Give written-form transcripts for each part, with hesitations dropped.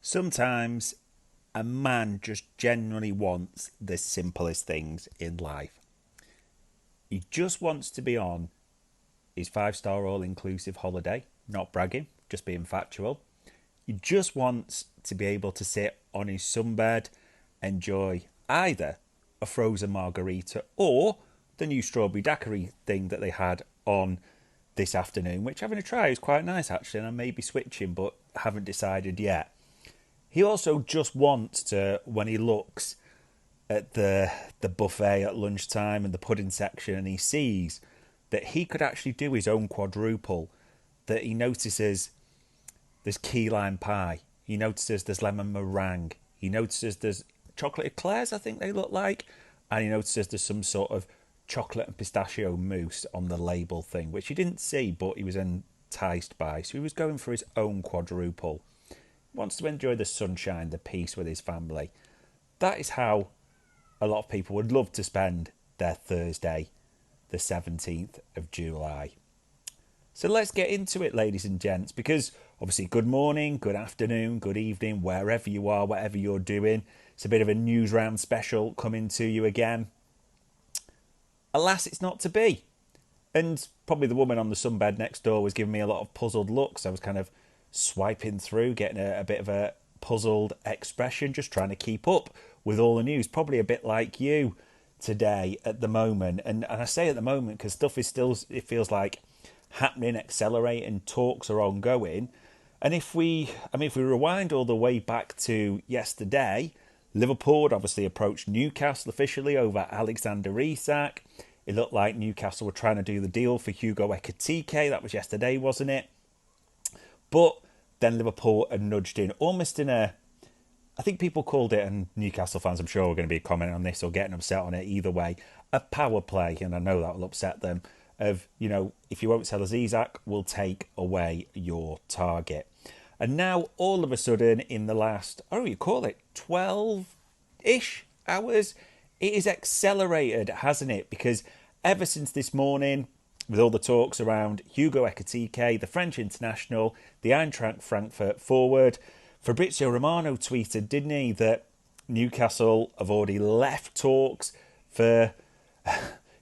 Sometimes a man just genuinely wants the simplest things in life. He just wants to be on his 5-star all-inclusive holiday, not bragging, just being factual. He just wants to be able to sit on his sunbed, enjoy either a frozen margarita or the new strawberry daiquiri thing that they had on this afternoon, which having a try is quite nice actually, and I may be switching but haven't decided yet. He also just wants to, when he looks at the buffet at lunchtime and the pudding section and he sees that he could actually do his own quadruple, that he notices there's key lime pie, he notices there's lemon meringue, he notices there's chocolate eclairs, I think they look like, and he notices there's some sort of chocolate and pistachio mousse on the label thing, which he didn't see but he was enticed by. So he was going for his own quadruple. Wants to enjoy the sunshine, the peace with his family. That is how a lot of people would love to spend their Thursday, the 17th of July. So let's get into it, ladies and gents, because obviously good morning, good afternoon, good evening, wherever you are, whatever you're doing. It's a bit of a Newsround special coming to you again. Alas, it's not to be. And probably the woman on the sunbed next door was giving me a lot of puzzled looks. I was kind of swiping through, getting a bit of a puzzled expression, just trying to keep up with all the news. Probably a bit like you today at the moment. And I say at the moment because stuff is still, it feels like, happening, accelerating, talks are ongoing. And if we rewind all the way back to yesterday, Liverpool had obviously approached Newcastle officially over Alexander Isak. It looked like Newcastle were trying to do the deal for Hugo Ekitike. That was yesterday, wasn't it? But then Liverpool had nudged in, almost in a, I think people called it, and Newcastle fans I'm sure are going to be commenting on this or getting upset on it either way, a power play, and I know that will upset them, of, you know, if you won't sell us Isak, we'll take away your target. And now, all of a sudden, in the last, you call it 12-ish hours, it is accelerated, hasn't it? Because ever since this morning, with all the talks around Hugo Ekitike, the French international, the Eintracht Frankfurt forward, Fabrizio Romano tweeted, didn't he, that Newcastle have already left talks for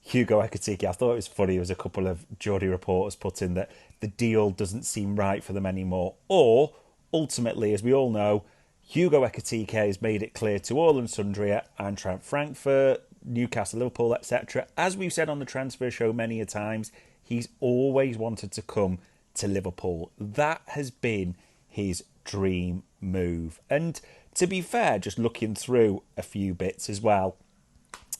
Hugo Ekitike. I thought it was funny. There was a couple of Geordie reporters put in that the deal doesn't seem right for them anymore. Or, ultimately, as we all know, Hugo Ekitike has made it clear to all and sundry at Eintracht Frankfurt, Newcastle, Liverpool, etc. As we've said on the transfer show many a times, he's always wanted to come to Liverpool. That has been his dream move. And to be fair, just looking through a few bits as well,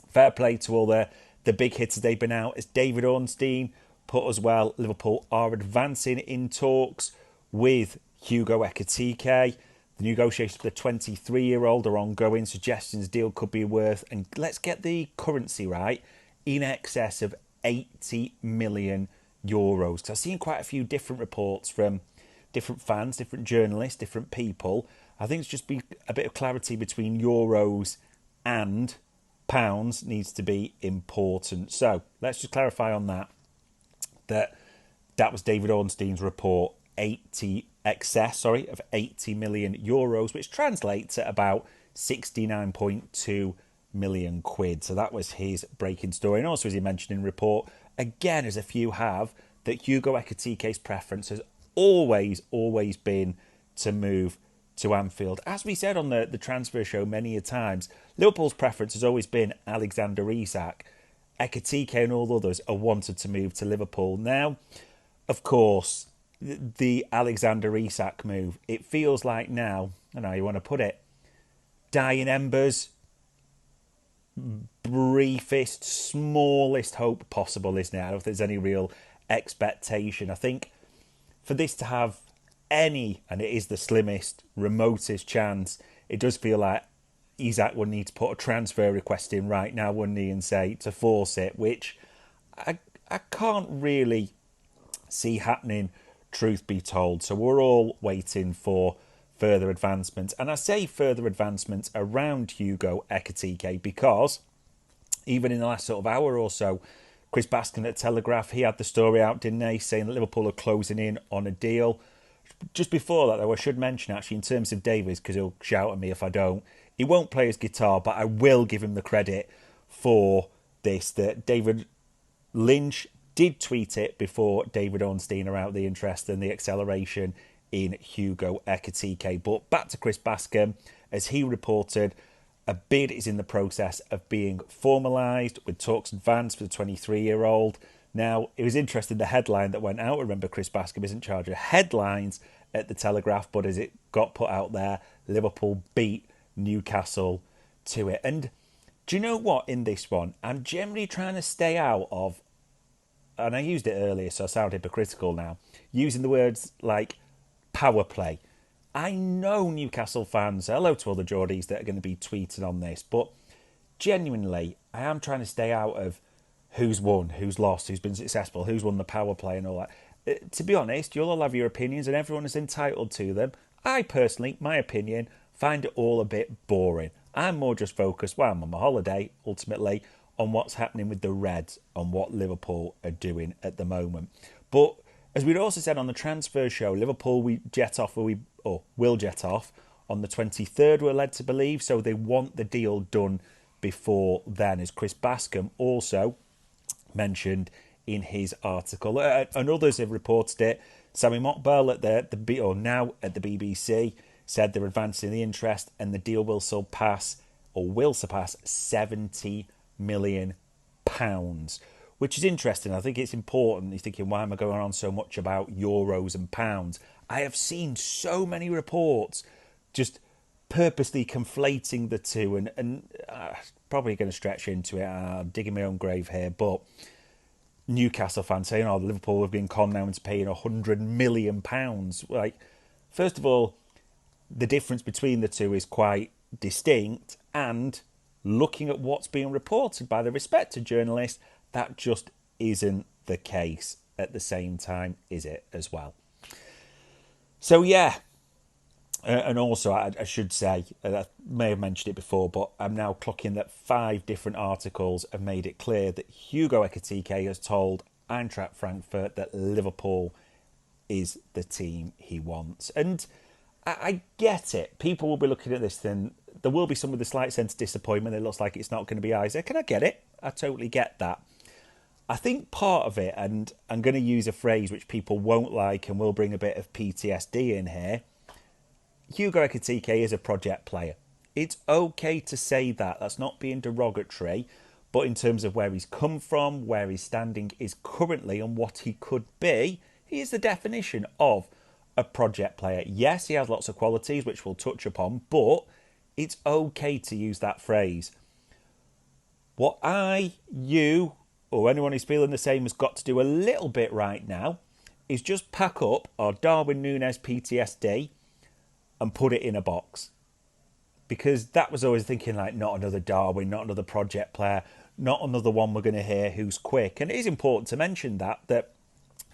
fair play to all the big hitters they've been out. As David Ornstein put as well, Liverpool are advancing in talks with Hugo Ekitike. The negotiations for the 23-year-old are ongoing. Suggestions deal could be worth, and let's get the currency right, in excess of 80 million euros. Because I've seen quite a few different reports from different fans, different journalists, different people. I think it's just be a bit of clarity between euros and pounds needs to be important. So let's just clarify on that was David Ornstein's report, excess of 80 million euros, which translates at about 69.2 million quid. So that was his breaking story. And also, as he mentioned in the report, again, as a few have, that Hugo Ekitike's preference has always been to move to Anfield. As we said on the transfer show many a times, Liverpool's preference has always been Alexander Isak. Ekitike and all others are wanted to move to Liverpool. Now, of course, the Alexander Isak move, it feels like now, I don't know how you want to put it, dying embers, briefest, smallest hope possible, isn't it? I don't think there's any real expectation. I think for this to have any, and it is the slimmest, remotest chance, it does feel like Isak would need to put a transfer request in right now, wouldn't he, and say, to force it, which I can't really see happening, truth be told. So we're all waiting for further advancements. And I say further advancements around Hugo Ekitike because even in the last sort of hour or so, Chris Baskin at Telegraph, he had the story out, didn't he, saying that Liverpool are closing in on a deal. Just before that, though, I should mention actually in terms of Davies, because he'll shout at me if I don't. He won't play his guitar, but I will give him the credit for this. That David Lynch did tweet it before David Ornstein about the interest and the acceleration in Hugo Ekitike. But back to Chris Bascombe, as he reported, a bid is in the process of being formalised with talks advanced for the 23-year-old. Now, it was interesting, the headline that went out. Remember, Chris Bascombe isn't in charge of headlines at the Telegraph, but as it got put out there, Liverpool beat Newcastle to it. And do you know what, in this one, I'm generally trying to stay out of, and I used it earlier, so I sound hypocritical now, using the words like power play. I know Newcastle fans, hello to all the Geordies that are going to be tweeting on this, but genuinely, I am trying to stay out of who's won, who's lost, who's been successful, who's won the power play and all that. To be honest, you'll all have your opinions and everyone is entitled to them. I personally, my opinion, find it all a bit boring. I'm more just focused, while I'm on my holiday, ultimately, on what's happening with the Reds and what Liverpool are doing at the moment. But as we'd also said on the transfer show, Liverpool will jet off on the 23rd, we're led to believe, so they want the deal done before then, as Chris Bascombe also mentioned in his article. And others have reported it. Sammy Mockbell at the BBC said they're advancing the interest and the deal will surpass £70 million, which is interesting. I think it's important. You're thinking, why am I going on so much about euros and pounds? I have seen so many reports just purposely conflating the two, and probably going to stretch into it. I'm digging my own grave here, but Newcastle fans saying, "Oh, Liverpool have been conned now into paying £100 million." Like, first of all, the difference between the two is quite distinct, and looking at what's being reported by the respected journalists, that just isn't the case at the same time, is it, as well? So, yeah. And also, I should say, I may have mentioned it before, but I'm now clocking that 5 different articles have made it clear that Hugo Ekitike has told Eintracht Frankfurt that Liverpool is the team he wants. And I get it. People will be looking at this, and there will be some with a slight sense of disappointment. It looks like it's not going to be Isaac, and I get it. I totally get that. I think part of it, and I'm going to use a phrase which people won't like and will bring a bit of PTSD in here, Hugo Ekitike is a project player. It's okay to say that. That's not being derogatory. But in terms of where he's come from, where his standing is currently and what he could be, he is the definition of a project player. Yes, he has lots of qualities, which we'll touch upon, but it's okay to use that phrase. What you, or anyone who's feeling the same has got to do a little bit right now is just pack up our Darwin Núñez PTSD and put it in a box. Because that was always thinking, like, not another Darwin, not another project player, not another one we're going to hear who's quick. And it is important to mention that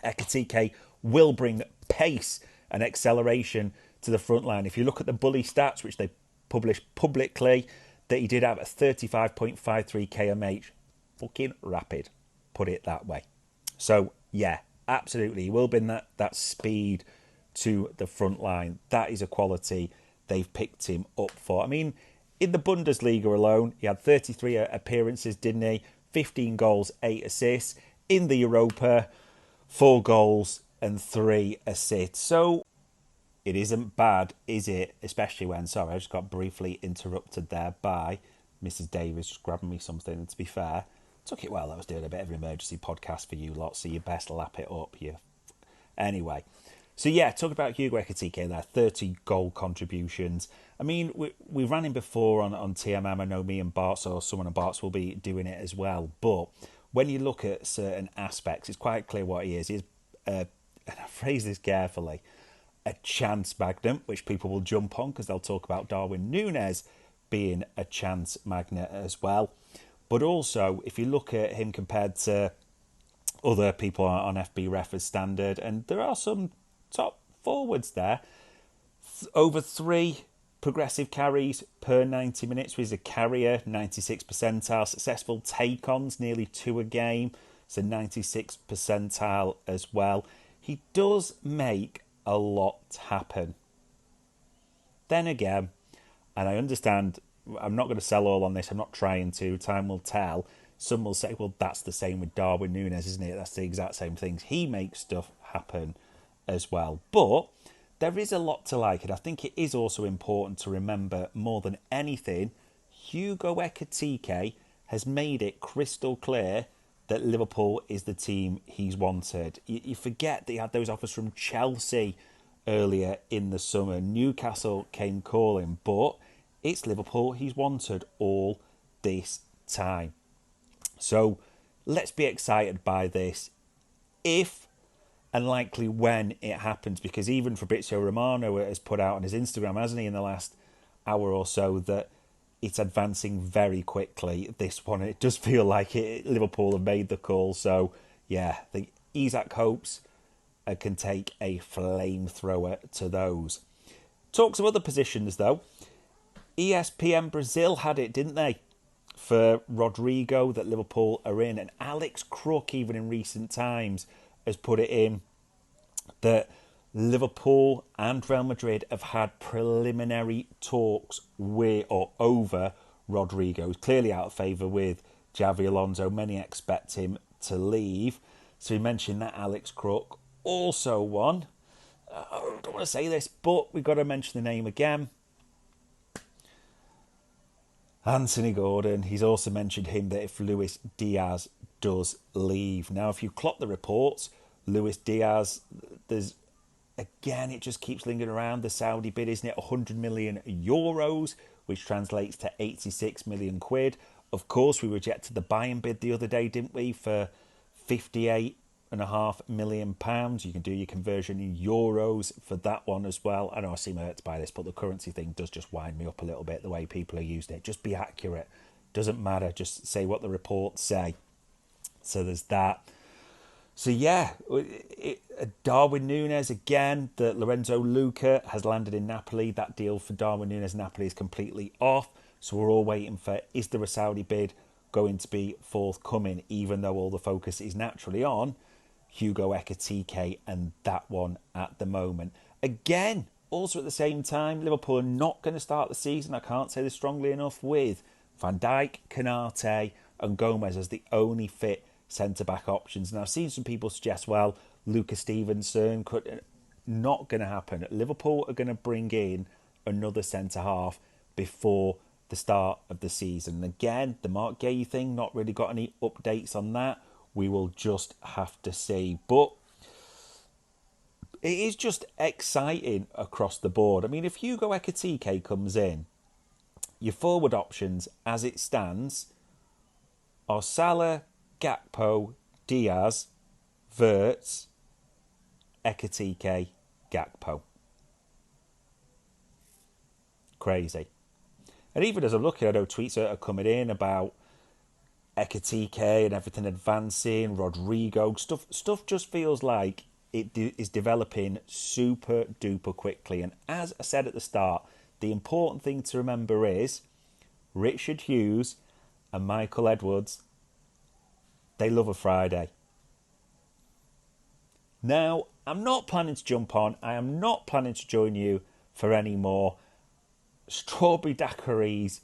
Ekitike will bring pace and acceleration to the front line. If you look at the Bully stats, which they published publicly, that he did have a 35.53 kmh. Fucking rapid, put it that way. So, yeah, absolutely. He will bring that speed to the front line. That is a quality they've picked him up for. I mean, in the Bundesliga alone, he had 33 appearances, didn't he? 15 goals, 8 assists. In the Europa, 4 goals and 3 assists. So it isn't bad, is it? Especially when, sorry, I just got briefly interrupted there by Mrs. Davis just grabbing me something. And to be fair, took it well. I was doing a bit of an emergency podcast for you lot, so you best lap it up. Anyway. So yeah, talk about Hugo Ekitike there, 30 goal contributions. I mean, we ran him before on TMM. I know me and Bart's, or someone on Bart's will be doing it as well. But when you look at certain aspects, it's quite clear what he is. He's, and I phrase this carefully, a chance magnet, which people will jump on because they'll talk about Darwin Núñez being a chance magnet as well. But also, if you look at him compared to other people on FB Ref as standard, and there are some top forwards there, over 3 progressive carries per 90 minutes. He's a carrier, 96 percentile. Successful take-ons, nearly 2 a game, so 96 percentile as well. He does make a lot happen. Then again, and I understand, I'm not going to sell all on this, I'm not trying to, time will tell. Some will say, well, that's the same with Darwin Núñez, isn't it? That's the exact same things. He makes stuff happen as well. But there is a lot to like, and I think it is also important to remember, more than anything, Hugo Ekitike has made it crystal clear that Liverpool is the team he's wanted. You forget that he had those offers from Chelsea earlier in the summer. Newcastle came calling, but it's Liverpool he's wanted all this time. So let's be excited by this. If and likely when it happens, because even Fabrizio Romano has put out on his Instagram, hasn't he, in the last hour or so, that it's advancing very quickly, this one. It does feel like Liverpool have made the call. So, yeah, I think Isaac hopes can take a flamethrower to those. Talk some other positions, though. ESPN Brazil had it, didn't they, for Rodrigo, that Liverpool are in. And Alex Crook, even in recent times, has put it in that Liverpool and Real Madrid have had preliminary talks with or over Rodrigo. He's clearly out of favour with Xavi Alonso. Many expect him to leave. So we mentioned that Alex Crook. Also one, I don't want to say this, but we've got to mention the name again. Anthony Gordon. He's also mentioned him that if Luis Diaz does leave. Now, if you clock the reports, Luis Diaz, again, it just keeps lingering around. The Saudi bid, isn't it? 100 million euros, which translates to 86 million quid. Of course, we rejected the Bayern bid the other day, didn't we, for 58.5 million pounds. You can do your conversion in euros for that one as well. I know I seem hurt by this, but the currency thing does just wind me up a little bit, the way people are using it. Just be accurate. Doesn't matter. Just say what the reports say. So there's that. So yeah, Darwin Núñez again, that Lorenzo Luca has landed in Napoli. That deal for Darwin Núñez Napoli is completely off. So we're all waiting for, is there a Saudi bid going to be forthcoming, even though all the focus is naturally on Hugo Ekitike and that one at the moment. Again, also at the same time, Liverpool are not going to start the season, I can't say this strongly enough, with Van Dijk, Konate and Gomez as the only fit centre-back options. And I've seen some people suggest, well, Lucas Stevenson could. Not going to happen. Liverpool are going to bring in another centre-half before the start of the season. And again, the Mark Guéhi thing, not really got any updates on that. We will just have to see. But it is just exciting across the board. I mean, if Hugo Ekitike comes in, your forward options as it stands are Salah, Gakpo, Diaz, Wirtz, Ekitike, Gakpo. Crazy. And even as I'm looking, I know tweets are coming in about Ekitike and everything advancing, Rodrigo. Stuff just feels like it is developing super duper quickly. And as I said at the start, the important thing to remember is Richard Hughes and Michael Edwards, they love a Friday. Now, I'm not planning to jump on. I am not planning to join you for any more strawberry daiquiris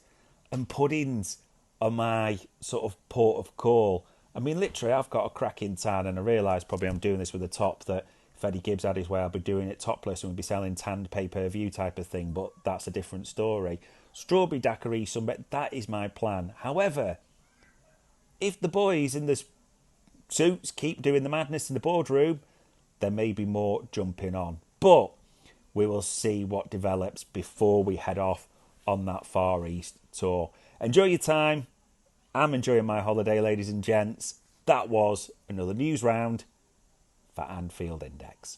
and puddings are my sort of port of call. I mean, literally, I've got a crack in tan, and I realise probably I'm doing this with a top that if Eddie Gibbs had his way, I'd be doing it topless and we'd be selling tanned pay-per-view type of thing, but that's a different story. Strawberry daiquiri, sunbed, that is my plan. However, if the boys in the suits keep doing the madness in the boardroom, there may be more jumping on. But we will see what develops before we head off on that Far East tour. Enjoy your time. I'm enjoying my holiday, ladies and gents. That was another news round for Anfield Index.